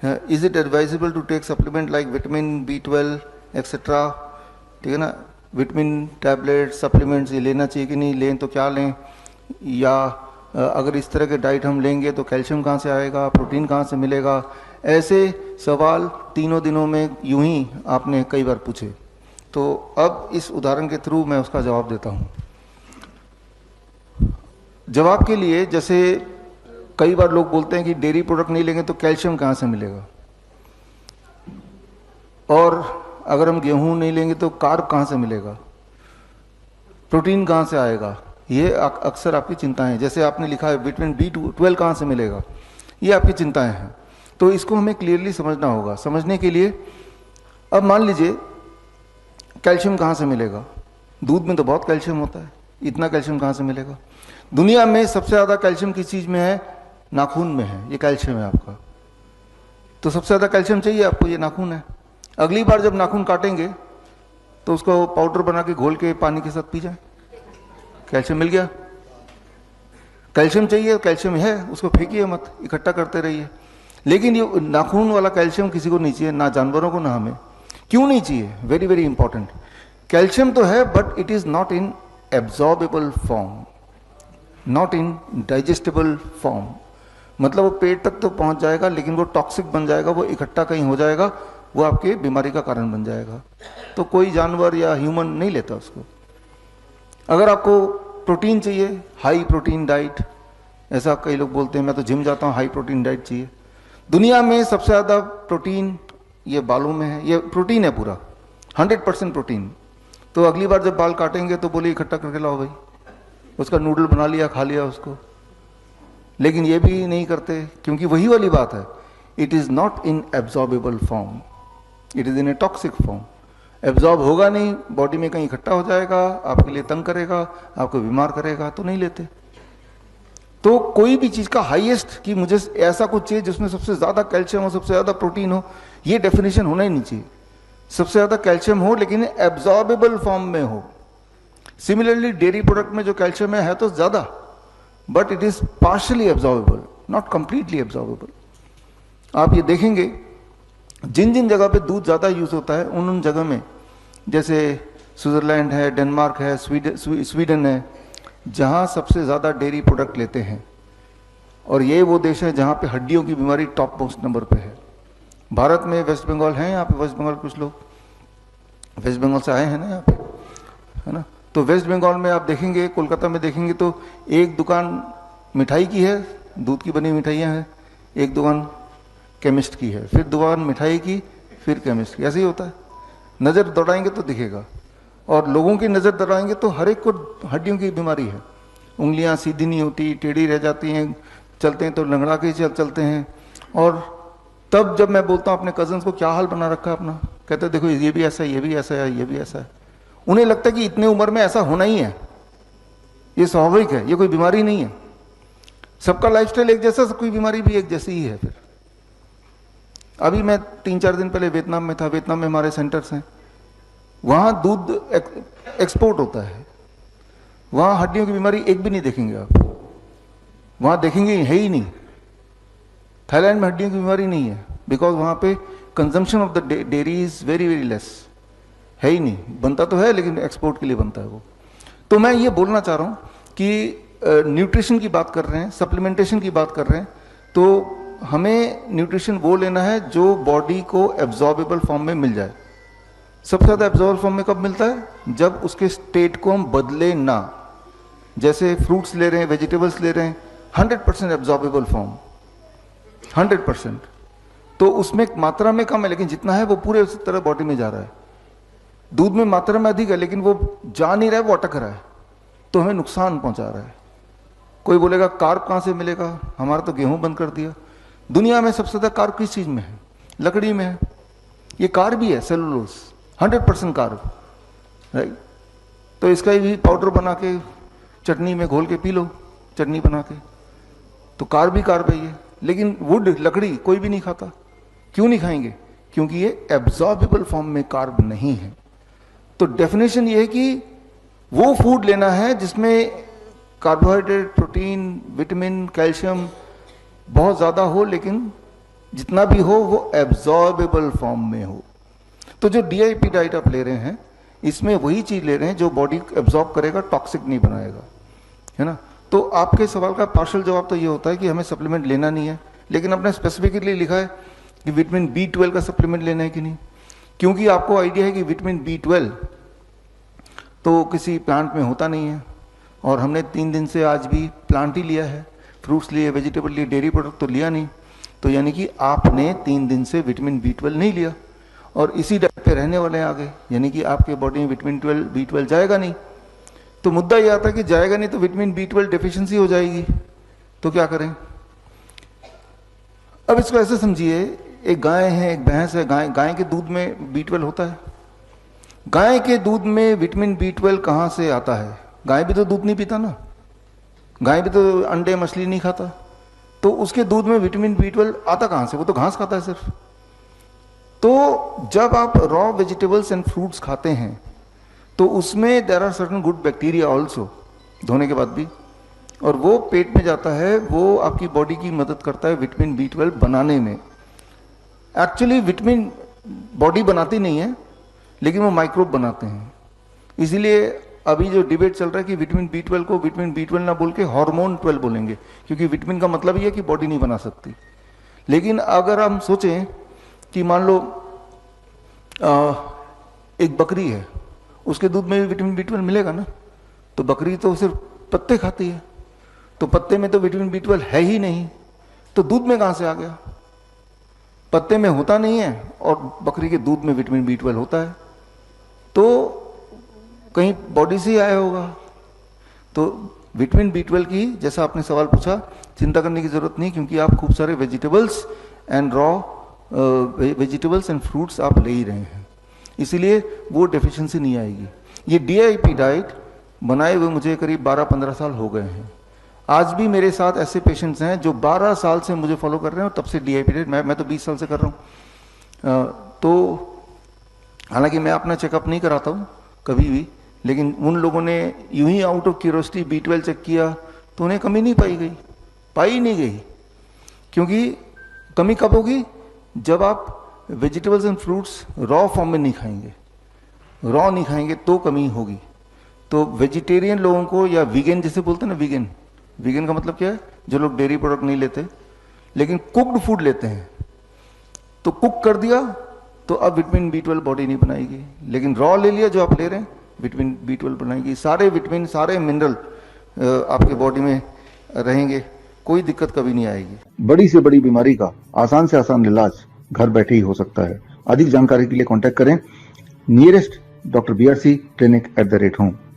Is it advisable to take supplement like vitamin B12 etcetera, ठीक है ना, vitamin tablet supplements ये लेना चाहिए कि नहीं, लें तो क्या लें, या अगर इस तरह के डाइट हम लेंगे तो कैल्शियम कहाँ से आएगा, प्रोटीन कहाँ से मिलेगा। ऐसे सवाल तीनों दिनों में यूं ही आपने कई बार पूछे, तो अब इस उदाहरण के थ्रू मैं उसका जवाब देता हूँ। जवाब के लिए, जैसे कई बार लोग बोलते हैं कि डेयरी प्रोडक्ट नहीं लेंगे तो कैल्शियम कहाँ से मिलेगा, और अगर हम गेहूं नहीं लेंगे तो कार्ब कहाँ से मिलेगा, प्रोटीन कहाँ से आएगा, ये अक्सर आपकी चिंताएं हैं। जैसे आपने लिखा है विटामिन B12 कहाँ से मिलेगा, ये आपकी चिंताएं हैं। तो इसको हमें क्लियरली समझना होगा। समझने के लिए अब मान लीजिए कैल्शियम कहाँ से मिलेगा, दूध में तो बहुत कैल्शियम होता है, इतना कैल्शियम कहाँ से मिलेगा। दुनिया में सबसे ज़्यादा कैल्शियम किस चीज़ में है, नाखून में है, ये कैल्शियम है आपका। तो सबसे ज़्यादा कैल्शियम चाहिए आपको, ये नाखून है। अगली बार जब नाखून काटेंगे तो उसको पाउडर बना के घोल के पानी के साथ पी जाए, कैल्शियम मिल गया। कैल्शियम चाहिए, कैल्शियम है, उसको फेंकिए मत, इकट्ठा करते रहिए। लेकिन ये नाखून वाला कैल्शियम किसी को नहीं चाहिए, ना जानवरों को ना हमें। क्यों नहीं चाहिए, वेरी वेरी इंपॉर्टेंट। कैल्शियम तो है but it is not in absorbable form, not in digestible form. मतलब वो पेट तक तो पहुंच जाएगा लेकिन वो टॉक्सिक बन जाएगा, वो इकट्ठा कहीं हो जाएगा, वो आपके बीमारी का कारण बन जाएगा। तो कोई जानवर या ह्यूमन नहीं लेता उसको। अगर आपको प्रोटीन चाहिए, हाई प्रोटीन डाइट, ऐसा कई लोग बोलते हैं मैं तो जिम जाता हूँ, हाई प्रोटीन डाइट चाहिए। दुनिया में सबसे ज़्यादा प्रोटीन ये बालों में है, ये प्रोटीन है पूरा 100% प्रोटीन। तो अगली बार जब बाल काटेंगे तो बोले इकट्ठा करके लाओ भाई, उसका नूडल बना लिया, खा लिया उसको। लेकिन ये भी नहीं करते क्योंकि वही वाली बात है, it is not in absorbable form, it is in a toxic form. Absorb होगा नहीं, बॉडी में कहीं इकट्ठा हो जाएगा, आपके लिए तंग करेगा, आपको बीमार करेगा, तो नहीं लेते। तो कोई भी चीज़ का हाईएस्ट कि मुझे ऐसा कुछ चाहिए जिसमें सबसे ज़्यादा कैल्शियम हो, सबसे ज़्यादा प्रोटीन हो, ये डेफिनेशन होना ही नहीं चाहिए। सबसे ज़्यादा कैल्शियम हो लेकिन एब्जॉर्बेबल फॉर्म में हो। सिमिलरली डेयरी प्रोडक्ट में जो कैल्शियम है तो ज़्यादा, but it is partially absorbable, not completely absorbable. आप ये देखेंगे जिन जिन जगह पे दूध ज़्यादा यूज़ होता है उन उन जगह में, जैसे स्विट्ज़रलैंड है, डेनमार्क है, स्वीडन है, जहाँ सबसे ज़्यादा डेयरी प्रोडक्ट लेते हैं। और ये वो देश है जहाँ पे हड्डियों की बीमारी टॉप मोस्ट नंबर पे है। भारत में वेस्ट बंगाल है, यहाँ पे वेस्ट बंगाल कुछ लोग वेस्ट बंगाल से आए हैं ना यहाँ पे, है ना। तो वेस्ट बंगाल में आप देखेंगे, कोलकाता में देखेंगे तो एक दुकान मिठाई की है, दूध की बनी मिठाइयाँ हैं, एक दुकान केमिस्ट की है, फिर दुकान मिठाई की, फिर केमिस्ट की। ऐसे ही होता है, नज़र दौड़ाएंगे तो दिखेगा। और लोगों की नज़र दौड़ाएंगे तो हर एक को हड्डियों की बीमारी है, उंगलियां सीधी नहीं होती, टेढ़ी रह जाती हैं, चलते हैं तो लंगड़ा के चलते हैं। और तब जब मैं बोलता हूँ अपने कजन्स को क्या हाल बना रखा है अपना, कहते हैं देखो ये भी ऐसा है, ये भी ऐसा है, ये भी ऐसा है। उन्हें लगता है कि इतने उम्र में ऐसा होना ही है, ये स्वाभाविक है, ये कोई बीमारी नहीं है। सबका लाइफस्टाइल एक जैसा, सबकी बीमारी भी एक जैसी ही है। फिर अभी मैं 3-4 दिन पहले वियतनाम में था, वियतनाम में हमारे सेंटर्स हैं, वहाँ दूध एक्सपोर्ट होता है, वहाँ हड्डियों की बीमारी एक भी नहीं देखेंगे आप, वहाँ देखेंगे है ही नहीं। थाईलैंड में हड्डियों की बीमारी नहीं है, बिकॉज वहाँ पे consumption of the dairy is very very less, है ही नहीं। बनता तो है लेकिन एक्सपोर्ट के लिए बनता है वो। तो मैं ये बोलना चाह रहा हूँ कि न्यूट्रिशन की बात कर रहे हैं, सप्लीमेंटेशन की बात कर रहे हैं, तो हमें न्यूट्रिशन वो लेना है जो बॉडी को एब्जॉर्बेबल फॉर्म में मिल जाए। सबसे ज़्यादा एब्जॉर्ब फॉर्म में कब मिलता है, जब उसके स्टेट को हम बदले ना। जैसे फ्रूट्स ले रहे हैं, वेजिटेबल्स ले रहे हैं, 100% एब्जॉर्बेबल फॉर्म, 100%। तो उसमें मात्रा में कम है लेकिन जितना है वो पूरे उसी तरह बॉडी में जा रहा है। दूध में मात्रा में अधिक है लेकिन वो जा नहीं रहा है, वो अटक रहा है, तो हमें नुकसान पहुंचा रहा है। कोई बोलेगा कार्ब कहाँ से मिलेगा, हमारा तो गेहूं बंद कर दिया। दुनिया में सबसे ज़्यादा कार्ब किस चीज़ में है, लकड़ी में है। ये कार्ब भी है, सेलुलोज, 100% कार्ब, राइट। तो इसका भी पाउडर बना के चटनी में घोल के पी लो, चटनी बना के, तो कार्ब ही कार्ब है ये। लेकिन वुड, लकड़ी कोई भी नहीं खाता। क्यों नहीं खाएंगे, क्योंकि ये एब्जॉर्बेबल फॉर्म में कार्ब नहीं है। तो डेफिनेशन ये है कि वो फूड लेना है जिसमें कार्बोहाइड्रेट, प्रोटीन, विटामिन, कैल्शियम बहुत ज़्यादा हो लेकिन जितना भी हो वो एब्जॉर्बेबल फॉर्म में हो। तो जो डीआईपी डाइट आप ले रहे हैं, इसमें वही चीज ले रहे हैं जो बॉडी एब्जॉर्ब करेगा, टॉक्सिक नहीं बनाएगा, है ना। तो आपके सवाल का पार्शियल जवाब तो ये होता है कि हमें सप्लीमेंट लेना नहीं है, लेकिन आपने स्पेसिफिकली लिखा है कि विटामिन B12 का सप्लीमेंट लेना है कि नहीं, क्योंकि आपको आइडिया है कि विटामिन B12 तो किसी प्लांट में होता नहीं है, और हमने 3 दिन से आज भी प्लांट ही लिया है, फ्रूट्स लिए, वेजिटेबल लिए, डेयरी प्रोडक्ट तो लिया नहीं। तो यानी कि आपने 3 दिन से विटामिन B12 नहीं लिया और इसी डाइट पे रहने वाले हैं आगे, यानी कि आपके बॉडी में विटामिन B12 जाएगा नहीं। तो मुद्दा ये आता है कि जाएगा नहीं तो विटामिन B12 डेफिशिएंसी हो जाएगी, तो क्या करें। अब इसको ऐसे समझिए, एक गाय है, एक भैंस है, गाय के दूध में B12 होता है। गाय के दूध में विटामिन B12 कहाँ से आता है? गाय भी तो दूध नहीं पीता ना, गाय भी तो अंडे मछली नहीं खाता, तो उसके दूध में विटामिन B12 आता कहाँ से? वो तो घास खाता है सिर्फ। तो जब आप रॉ वेजिटेबल्स एंड फ्रूट्स खाते हैं तो उसमें there are certain good bacteria also, धोने के बाद भी, और वो पेट में जाता है, वो आपकी बॉडी की मदद करता है विटामिन B12 बनाने में। एक्चुअली विटामिन बॉडी बनाती नहीं है, लेकिन वो माइक्रोब बनाते हैं। इसीलिए अभी जो डिबेट चल रहा है कि विटामिन B12 को विटामिन B12 ना बोल के हार्मोन 12 बोलेंगे, क्योंकि विटामिन का मतलब ये है कि बॉडी नहीं बना सकती। लेकिन अगर हम सोचें कि मान लो एक बकरी है, उसके दूध में भी विटामिन B12 मिलेगा ना, तो बकरी तो सिर्फ पत्ते खाती है, तो पत्ते में तो विटामिन B12 है ही नहीं, तो दूध में कहां से आ गया? पत्ते में होता नहीं है और बकरी के दूध में विटामिन B12 होता है, तो कहीं बॉडी से ही आया होगा। तो विटामिन B12 की, जैसा आपने सवाल पूछा, चिंता करने की जरूरत नहीं, क्योंकि आप खूब सारे वेजिटेबल्स एंड फ्रूट्स आप ले ही रहे हैं, इसीलिए वो डेफिशिएंसी नहीं आएगी। ये डीआईपी डाइट बनाए हुए मुझे करीब 12-15 साल हो गए हैं। आज भी मेरे साथ ऐसे पेशेंट्स हैं जो 12 साल से मुझे फॉलो कर रहे हैं, और तब से डीआईपी डाइट, मैं तो 20 साल से कर रहा हूँ। तो हालांकि मैं अपना चेकअप नहीं कराता हूँ कभी भी, लेकिन उन लोगों ने यूं ही out of curiosity B12 check किया तो उन्हें कमी नहीं पाई नहीं गई। क्योंकि कमी कब होगी? जब आप vegetables and fruits raw form में नहीं खाएंगे तो कमी होगी। तो वेजिटेरियन लोगों को, या वीगन जिसे बोलते हैं ना, वीगन का मतलब क्या है? जो लोग डेयरी प्रोडक्ट नहीं लेते लेकिन कुक्ड फूड लेते हैं, तो कुक कर दिया तो अब विटामिन B12 बॉडी नहीं बनाएगी, लेकिन रॉ ले लिया जो आप ले रहे हैं, विटामिन B12 बनाएगी। सारे विटामिन, सारे मिनरल आपके बॉडी में रहेंगे, कोई दिक्कत कभी नहीं आएगी। बड़ी से बड़ी बीमारी का आसान से आसान इलाज घर बैठे ही हो सकता है। अधिक जानकारी के लिए कांटेक्ट करें नियरेस्ट Dr. BRC clinic@home।